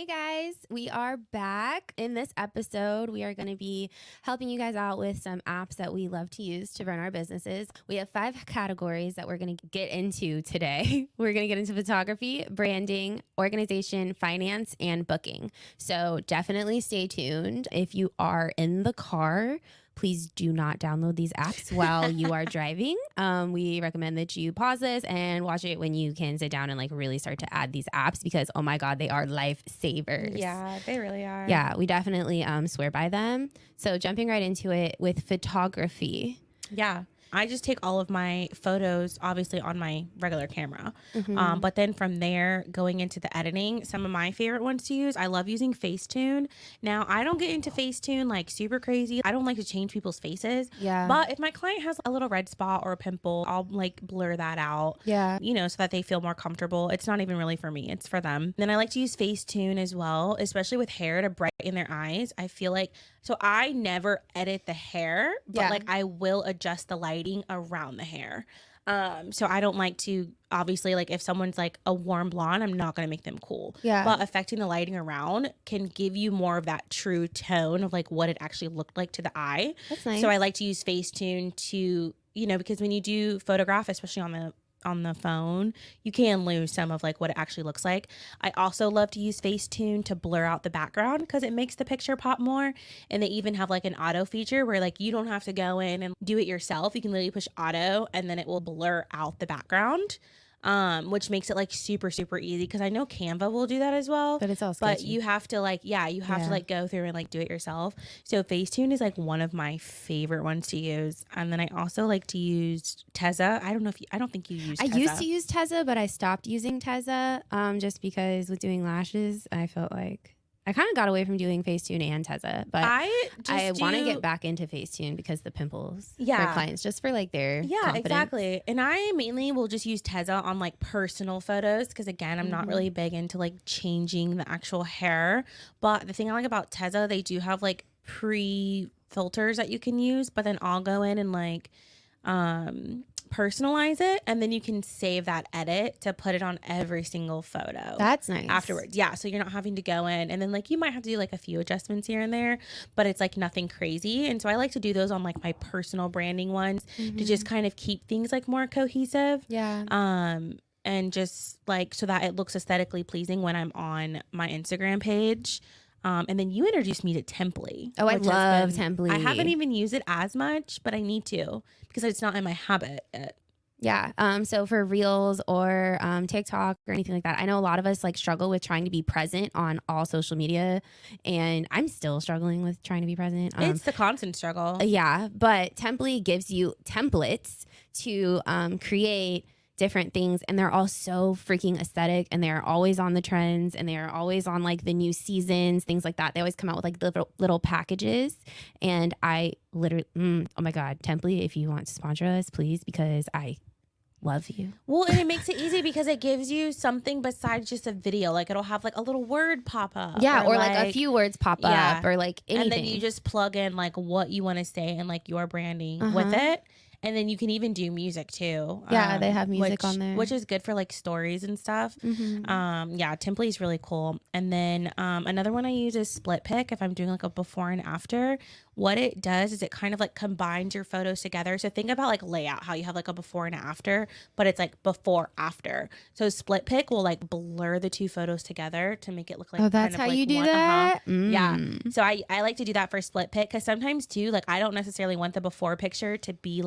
Hey guys, we are back. In this episode, we are going to be helping you guys out with some apps that we love to use to run our businesses. We have 5 categories that we're going to get into today. We're going to get into photography, branding, organization, finance, and booking. So definitely stay tuned. If you are in the car, please do not download these apps while you are driving. We recommend that you pause this and watch it when you can sit down and really start to add these apps because, oh my God, they are lifesavers. Yeah, they really are. Yeah, we definitely swear by them. So jumping right into it with photography. Yeah. I just take all of my photos, obviously, on my regular camera. Mm-hmm. But then from there, going into the editing, some of my favorite ones to use, I love using Facetune. Now, I don't get into Facetune like super crazy. I don't like to change people's faces. Yeah. But if my client has a little red spot or a pimple, I'll blur that out. Yeah. So that they feel more comfortable. It's not even really for me. It's for them. Then I like to use Facetune as well, especially with hair to brighten their eyes. I feel like, so I never edit the hair, but I will adjust the lighting around the hair. So I don't like to, obviously, if someone's a warm blonde, I'm not going to make them cool. Yeah. But affecting the lighting around can give you more of that true tone of what it actually looked like to the eye. That's nice. So I like to use Facetune to, because when you do photograph, especially on the phone, you can lose some of what it actually looks like. I also love to use Facetune to blur out the background because it makes the picture pop more. And they even have an auto feature where you don't have to go in and do it yourself. You can literally push auto and then it will blur out the background. Which makes it super, super easy because I know Canva will do that as well. But it's all sketchy. But you have to to go through and do it yourself. So Facetune is one of my favorite ones to use. And then I also like to use Tezza. I don't think you use Tezza. I used to use Tezza, but I stopped using Tezza just because with doing lashes, I felt like I kind of got away from doing Facetune and Tezza, but I want to get back into Facetune because the pimples for clients, just for their confidence. Exactly. And I mainly will just use Tezza on personal photos because again, I'm not really big into changing the actual hair. But the thing I like about Tezza, they do have pre-filters that you can use, but then I'll go in and personalize it, and then you can save that edit to put it on every single photo. That's nice. Afterwards. Yeah. So you're not having to go in and then you might have to do a few adjustments here and there, but it's nothing crazy. And so I like to do those on my personal branding ones to just kind of keep things more cohesive. Yeah. And just so that it looks aesthetically pleasing when I'm on my Instagram page. And then you introduced me to Temply. Oh, I love Temply. I haven't even used it as much, but I need to because it's not in my habit yet. Yeah. So for Reels or TikTok or anything like that, I know a lot of us struggle with trying to be present on all social media, and I'm still struggling with trying to be present. It's the constant struggle. Yeah, but Temply gives you templates to create different things, and they're all so freaking aesthetic, and they're always on the trends, and they're always on the new seasons, things like that. They always come out with little packages, and I literally oh my God, Temply, if you want to sponsor us, please, because I love you. Well, and it makes it easy because it gives you something besides just a video. It'll have a little word pop up. Yeah, or a few words pop up, or anything. And then you just plug in what you want to say and your branding with it. And then you can even do music too. Yeah, they have music on there, which is good for stories and stuff. Yeah, Temply is really cool. And then another one I use is Split Pick if I'm doing a before and after. What it does is it kind of combines your photos together. So think about layout, how you have a before and after, but it's before after. So Split Pick will blur the two photos together to make it look oh, that's how you do one. That. Yeah. So I like to do that for Split Pick because sometimes too I don't necessarily want the before picture to be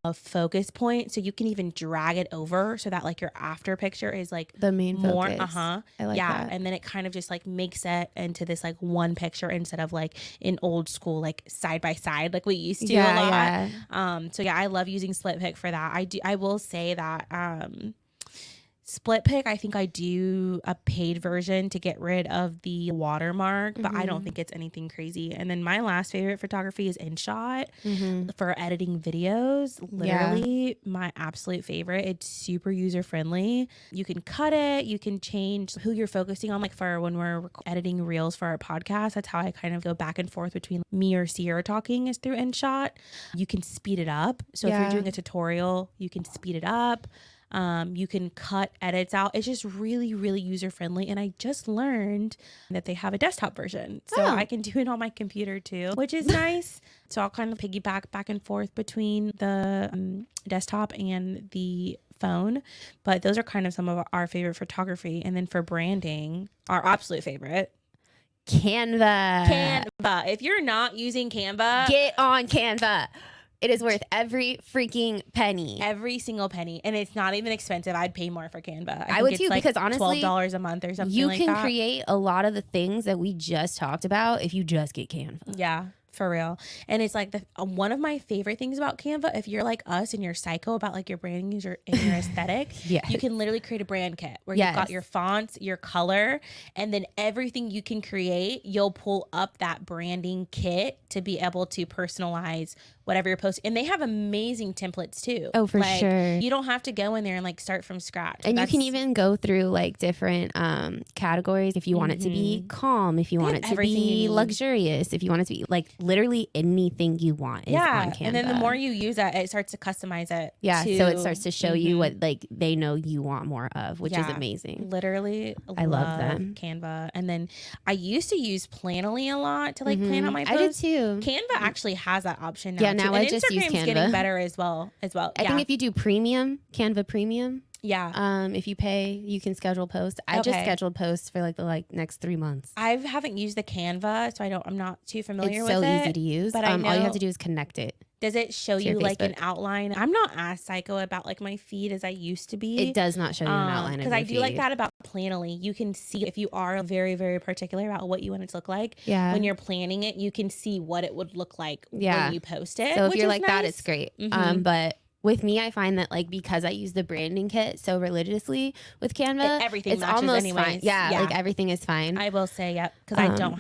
a focus point, so you can even drag it over so that your after picture is the main more focus. I like that. And then it kind of just makes it into this one picture instead of in old school side by side we used to a lot. So yeah, I love using Split Pick for that. I will say that Split Pick, I think I do a paid version to get rid of the watermark, but I don't think it's anything crazy. And then my last favorite photography is InShot for editing videos. Literally my absolute favorite. It's super user friendly. You can cut it. You can change who you're focusing on. For when we're editing reels for our podcast, that's how I kind of go back and forth between me or Sierra talking is through InShot. You can speed it up. So if you're doing a tutorial, you can speed it up. You can cut edits out. It's just really, really user friendly. And I just learned that they have a desktop version. So I can do it on my computer too, which is nice. So I'll kind of piggyback back and forth between the desktop and the phone. But those are kind of some of our favorite photography. And then for branding, our absolute favorite, Canva. If you're not using Canva, get on Canva. It is worth every freaking penny. Every single penny. And it's not even expensive. I'd pay more for Canva. I would too, like because honestly, $12 a month or something you like that. You can create a lot of the things that we just talked about if you just get Canva. Yeah. For real. And it's like one of my favorite things about Canva, if you're like us and you're psycho about like your branding and your aesthetic, you can literally create a brand kit where you've got your fonts, your color, and then everything you can create, you'll pull up that branding kit to be able to personalize whatever you're posting. And they have amazing templates too. Oh, for sure. You don't have to go in there and like start from scratch. And you can even go through like different categories if you want it to be calm, if you want it to be luxurious, if you want it to be like literally anything you want is on Canva. And then the more you use it starts to customize it. Yeah, so it starts to show you what like they know you want more of, which is amazing. Literally, I love them. Canva. And then I used to use Planoly a lot to like plan out my posts. I did too. Canva actually has that option now. Yeah, now and I just use Canva. Getting better as well. I think if you do premium, Canva premium. Yeah. If you pay, you can schedule posts. I just scheduled posts for like the next 3 months. I haven't used the Canva, so I'm not too familiar with it. It's so easy to use. But all you have to do is connect it. Does it show you like an outline? I'm not as psycho about like my feed as I used to be. It does not show you an outline because I do like that about Planoly. You can see if you are very, very particular about what you want it to look like. Yeah. When you're planning it, you can see what it would look like when you post it. So if you're like that, it's great. But with me, I find that like because I use the branding kit so religiously with Canva, everything matches almost anyways. fine. Yeah, like everything is fine. I will say, because I don't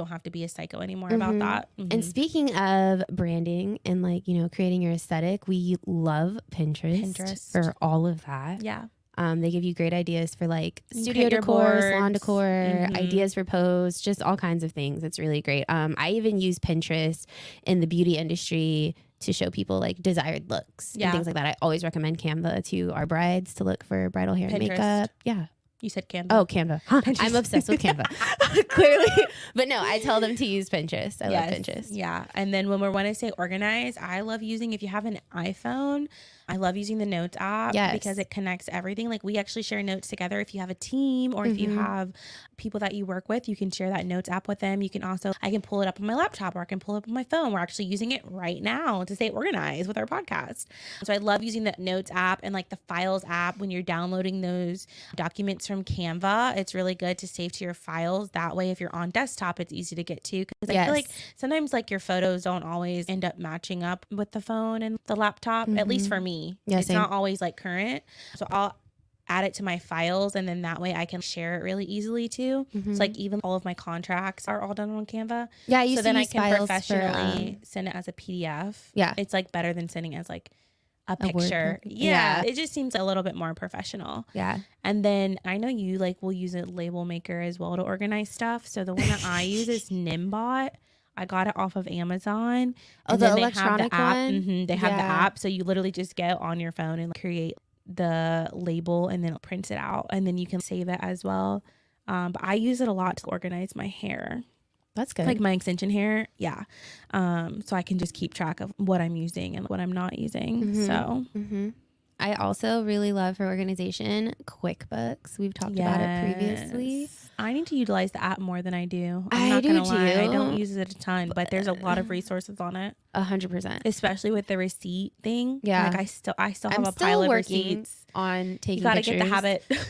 have to be a psycho anymore about that. And speaking of branding and like, creating your aesthetic, we love Pinterest for all of that. Yeah. They give you great ideas for like studio decor, salon decor, ideas for posts, just all kinds of things. It's really great. I even use Pinterest in the beauty industry to show people like desired looks and things like that. I always recommend Canva to our brides to look for bridal hair and makeup. Yeah. You said Canva. Oh, Canva. I'm obsessed with Canva. Clearly. But no, I tell them to use Pinterest. I love Pinterest. Yeah. And then when we want to say organize, I love using, if you have an iPhone, I love using the Notes app because it connects everything. Like we actually share notes together. If you have a team or if you have people that you work with, you can share that Notes app with them. You can also, I can pull it up on my laptop or I can pull it up on my phone. We're actually using it right now to stay organized with our podcast. So I love using the Notes app and like the Files app when you're downloading those documents from Canva. It's really good to save to your files. That way, if you're on desktop, it's easy to get to. Because I feel like sometimes like your photos don't always end up matching up with the phone and the laptop, at least for me. It's not always like current. So I'll add it to my files and then that way I can share it really easily too. So like even all of my contracts are all done on Canva. Yeah, so then I can professionally send it as a PDF. Yeah. It's like better than sending as like a picture. It just seems a little bit more professional. Yeah. And then I know you like will use a label maker as well to organize stuff. So the one that I use is Nimbot. I got it off of Amazon. Oh, the electronic one? They have the app. So you literally just go on your phone and create the label and then it prints it out. And then you can save it as well. But I use it a lot to organize my hair. That's good. Like my extension hair. Yeah. So I can just keep track of what I'm using and what I'm not using. So. I also really love for organization QuickBooks. We've talked about it previously. I need to utilize the app more than I do. I'm not gonna lie. I don't use it a ton, but there's a lot of resources on it. 100%. Especially with the receipt thing. Yeah. Like I still have a pile of receipts. On taking pictures. You gotta get the habit.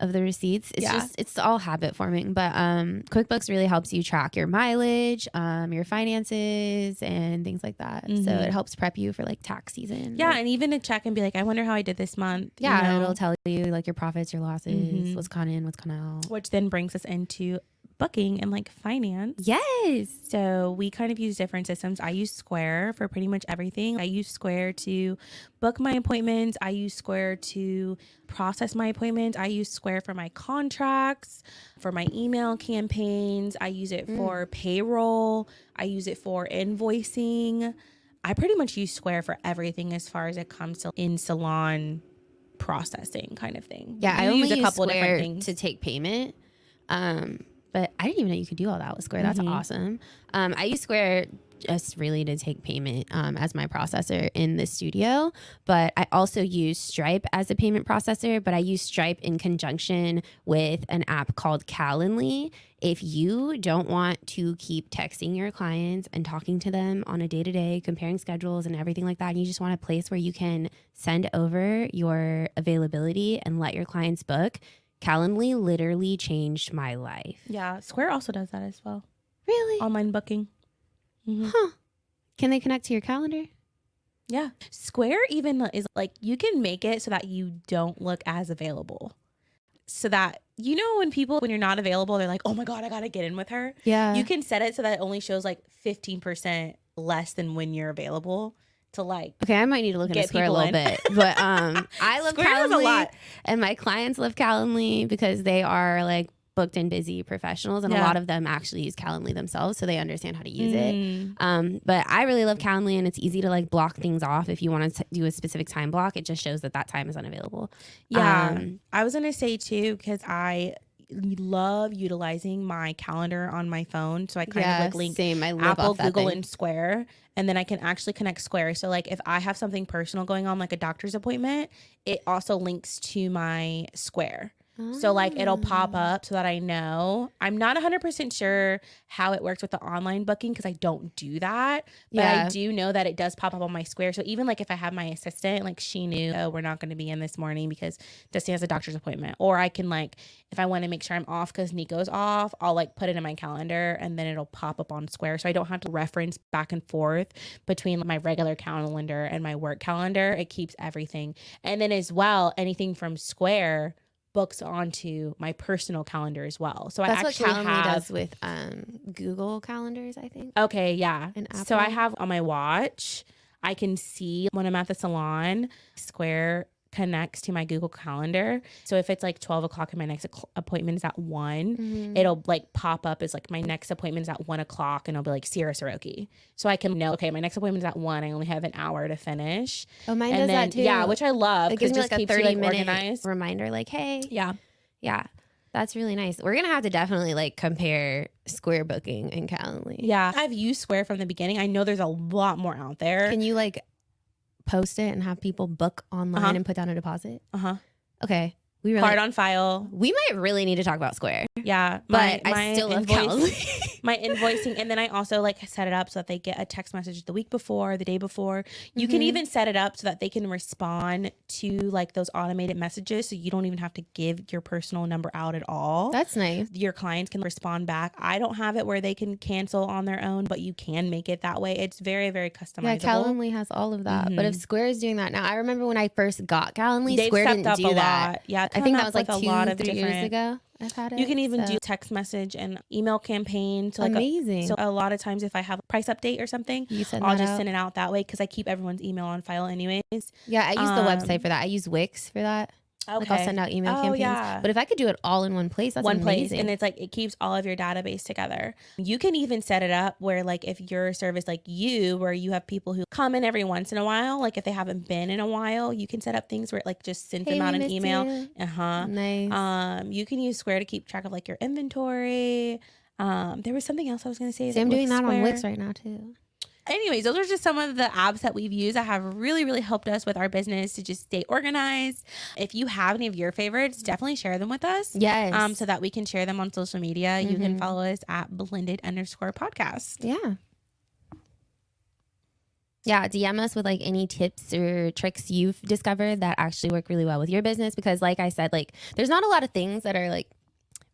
Of the receipts. It's all habit forming, but QuickBooks really helps you track your mileage, your finances and things like that. So it helps prep you for like tax season. Yeah, and even to check and be like, I wonder how I did this month. Yeah, it'll tell you like your profits, your losses, what's gone in, what's gone out. Which then brings us into booking and like finance. Yes. So we kind of use different systems. I use Square for pretty much everything. I use Square to book my appointments. I use Square to process my appointments. I use Square for my contracts, for my email campaigns. I use it for payroll. I use it for invoicing. I pretty much use Square for everything as far as it comes to in salon processing kind of thing. Yeah, I only use a couple Square different things to take payment. But I didn't even know you could do all that with Square. That's awesome. I use Square just really to take payment as my processor in the studio. But I also use Stripe as a payment processor, but I use Stripe in conjunction with an app called Calendly. If you don't want to keep texting your clients and talking to them on a day-to-day, comparing schedules and everything like that, and you just want a place where you can send over your availability and let your clients book, Calendly literally changed my life. Yeah, Square also does that as well. Really? Online booking. Huh. Can they connect to your calendar? Yeah. Square even is like, you can make it so that you don't look as available. So that, you know, when you're not available, they're like, oh my God, I got to get in with her. Yeah. You can set it so that it only shows like 15% less than when you're available to like. Okay, I might need to look into Square a little bit. But I love Square Calendly. A lot. And my clients love Calendly because they are like booked and busy professionals, and a lot of them actually use Calendly themselves, so they understand how to use it. But I really love Calendly, and it's easy to like block things off. If you want to do a specific time block, it just shows that time is unavailable. Yeah, I was gonna say too, because I love utilizing my calendar on my phone, so I kind of like link Apple, Google, and Square, and then I can actually connect Square. So like if I have something personal going on, like a doctor's appointment, it also links to my Square. So like it'll pop up so that I know. I'm not 100% sure how it works with the online booking because I don't do that. But I do know that it does pop up on my Square. So even like if I have my assistant, like she knew, oh, we're not going to be in this morning because Dusty has a doctor's appointment. Or I can like, if I want to make sure I'm off because Nico's off, I'll like put it in my calendar and then it'll pop up on Square. So I don't have to reference back and forth between my regular calendar and my work calendar. It keeps everything. And then as well, anything from Square books onto my personal calendar as well. So that's I actually what Calendly does with Google calendars, I think. Okay, yeah. And Apple. So I have on my watch, I can see when I'm at the salon, Square connects to my Google Calendar. So if it's like 12 o'clock and my next appointment is at 1, it'll like pop up as like my next appointment is at 1 o'clock and it'll be like Sierra Soroki. So I can know, okay, my next appointment is at 1. I only have an hour to finish. Oh, mine does that too. Yeah, which I love. It gives me like a 30-minute organized reminder like, hey. Yeah. Yeah. That's really nice. We're going to have to definitely like compare Square booking and Calendly. Yeah. I've used Square from the beginning. I know there's a lot more out there. Can you like post it and have people book online and put down a deposit? Okay. Card on file. We might really need to talk about Square. Yeah. But I still love Calendly. My invoicing. And then I also like set it up so that they get a text message the week before, the day before. You can even set it up so that they can respond to like those automated messages. So you don't even have to give your personal number out at all. That's nice. Your clients can respond back. I don't have it where they can cancel on their own, but you can make it that way. It's very, very customizable. Yeah, Calendly has all of that. But if Square is doing that now, I remember when I first got Calendly, They've Square stepped didn't up do a that. lot. Yeah, I think that was like a 2-3 years ago. I've had it. You can even do text message and email campaign. So like amazing. So a lot of times if I have a price update or something, I'll just send it out that way because I keep everyone's email on file anyways. Yeah, I use the website for that. I use Wix for that. Okay. Like I'll send out email campaigns. Yeah. But if I could do it all in one place, that's amazing. Place, and it's like it keeps all of your database together. You can even set it up where like if your service like where you have people who come in every once in a while, like if they haven't been in a while, you can set up things where it like just sends them out an email. Nice. You can use Square to keep track of like your inventory. There was something else I was going to say. See, I'm doing that on Wix right now too. Anyways, those are just some of the apps that we've used that have really, really helped us with our business to just stay organized. If you have any of your favorites, definitely share them with us. Yes. So that we can share them on social media. You can follow us at blended_podcast. Yeah. Yeah, DM us with like any tips or tricks you've discovered that actually work really well with your business. Because like I said, like there's not a lot of things that are like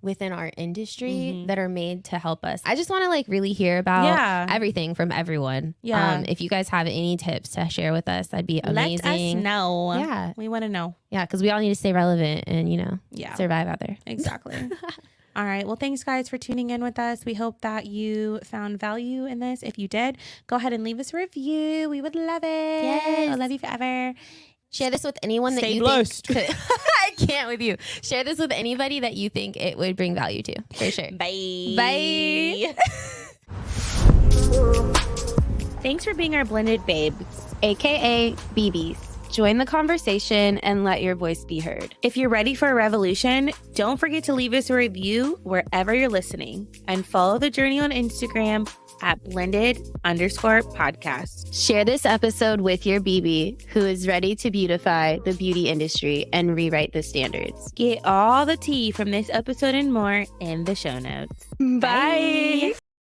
within our industry that are made to help us. I just want to like really hear about everything from everyone. Yeah. If you guys have any tips to share with us, that'd be amazing. Let us know. Yeah. We want to know. Yeah, because we all need to stay relevant and, survive out there. Exactly. All right. Well, thanks guys for tuning in with us. We hope that you found value in this. If you did, go ahead and leave us a review. We would love it. Yes. We'll love you forever. Share this with anyone that you think could, I can't with you. Share this with anybody that you think it would bring value to. For sure. Bye. Bye. Thanks for being our blended babes, AKA BBs. Join the conversation and let your voice be heard. If you're ready for a revolution, don't forget to leave us a review wherever you're listening and follow the journey on Instagram at blended_podcast. Share this episode with your BB who is ready to beautify the beauty industry and rewrite the standards. Get all the tea from this episode and more in the show notes. Bye.